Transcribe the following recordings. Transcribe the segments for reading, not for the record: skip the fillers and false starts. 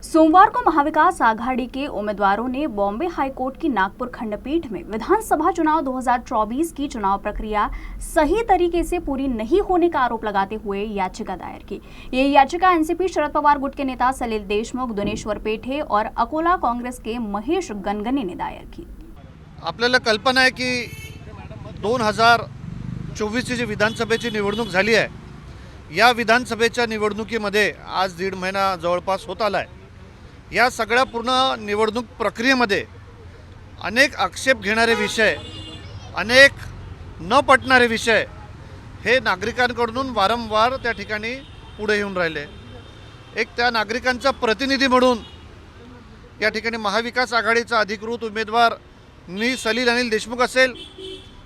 सोमवार को महाविकास आघाड़ी के उम्मीदवारों ने बॉम्बे हाईकोर्ट की नागपुर खंडपीठ में विधानसभा चुनाव 2024 की चुनाव प्रक्रिया सही तरीके से पूरी नहीं होने का आरोप लगाते हुए याचिका दायर की। ये याचिका एनसीपी शरद पवार गुट के नेता सलील देशमुख, दुनेश्वर पेठे और अकोला कांग्रेस के महेश गनगने ने दायर की। आपल्याला कल्पना आहे की 2024ची जी विधानसभेची निवडणूक झाली आहे, या विधानसभेच्या निवडणुकीमध्ये आज दीड महिना जवळपास होत आला आहे। या सगळ्या पूर्ण निवडणूक प्रक्रियेमध्ये अनेक आक्षेप घेणारे विषय, अनेक न पटणारे विषय हे नागरिकांकडून वारंवार त्या ठिकाणी पुढे येऊन राहिले। एक त्या नागरिकांचा प्रतिनिधी म्हणून या ठिकाणी महाविकास आघाडीचा अधिकृत उमेदवार सलील अनिल देशमुख असेल,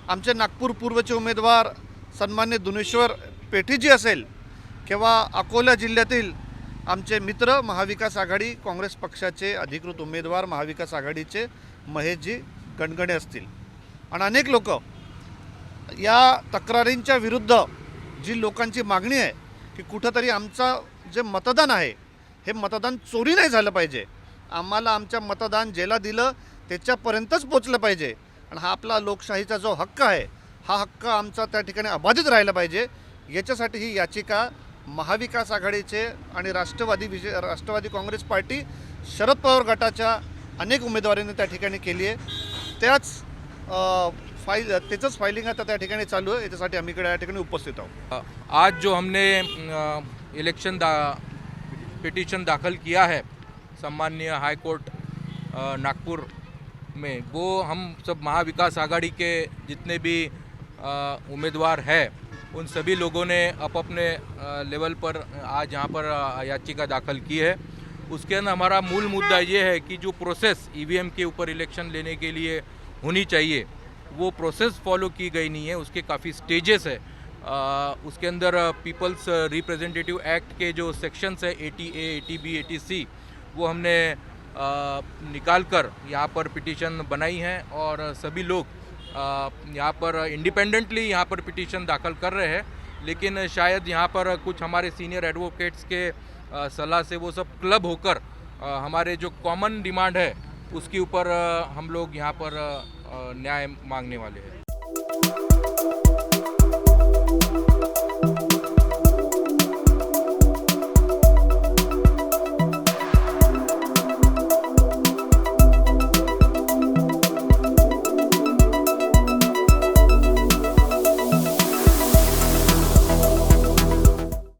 आमचे नागपूर पूर्वचे उमेदवार सन्मान्य दुनेश्वर पेठीजी असेल किंवा अकोला जिल्ह्यातील आमचे मित्र महाविकास आघाडी काँग्रेस पक्षाचे अधिकृत उमेदवार महाविकास आघाडीचे महेशजी गणगणे असतील आणि अनेक लोक या तक्रारींच्या विरुद्ध जी लोकांची मागणी आहे की कुठंतरी आमचं जे मतदान आहे हे मतदान चोरी नाही झालं पाहिजे, आम्हाला आमचं मतदान ज्याला दिलं त्याच्यापर्यंतच पोचलं पाहिजे आणि हा आपला लोकशाहीचा जो हक्क आहे हा हक्क आमचा त्या ठिकाणी अबाधित राहिला पाहिजे, याच्यासाठी ही याचिका महाविकास आघाडीचे आणि राष्ट्रवादी काँग्रेस पार्टी शरद पवार गटाच्या अनेक उमेदवारांनी त्या ठिकाणी केली आहे। त्याचंच फायलिंग आता त्या ठिकाणी चालू आहे, याच्यासाठी आम्ही इकडे या ठिकाणी उपस्थित आहोत। आज जो हमने इलेक्शन पिटीशन दाखल किया है सम्माननीय हाई कोर्ट नागपुर में, वो हम सब महाविकास आघाड़ी के जितने भी उम्मीदवार हैं उन सभी लोगों ने अपने लेवल पर आज यहाँ पर याचिका दाखल की है। उसके अंदर हमारा मूल मुद्दा ये है कि जो प्रोसेस ईवीएम के ऊपर इलेक्शन लेने के लिए होनी चाहिए वो प्रोसेस फॉलो की गई नहीं है, उसके काफ़ी स्टेजेस है। उसके अंदर पीपल्स रिप्रेजेंटेटिव एक्ट के जो सेक्शंस है 80A, 80B, 80C वो हमने निकाल कर यहाँ पर पिटीशन बनाई है और सभी लोग यहाँ पर इंडिपेंडेंटली यहाँ पर पिटीशन दाखल कर रहे हैं, लेकिन शायद यहाँ पर कुछ हमारे सीनियर एडवोकेट्स के सलाह से वो सब क्लब होकर हमारे जो कॉमन डिमांड है उसके ऊपर हम लोग यहाँ पर न्याय मांगने वाले हैं।